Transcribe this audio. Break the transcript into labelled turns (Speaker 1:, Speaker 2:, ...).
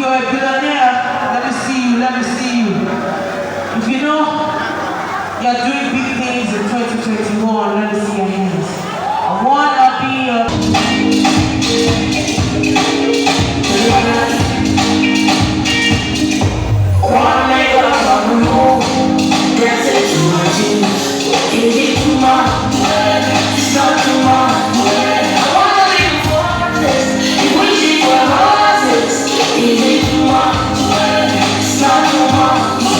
Speaker 1: you're a billionaire, let me see you, let me see you. If you know you're doing big things in 2021, let me see your hands. I wanna be a...
Speaker 2: Wanna make a fucking move, that's it too much. Is it too much? It's not too much. I wanna live for this, you wish it were horses. Is it too much? It's not too much.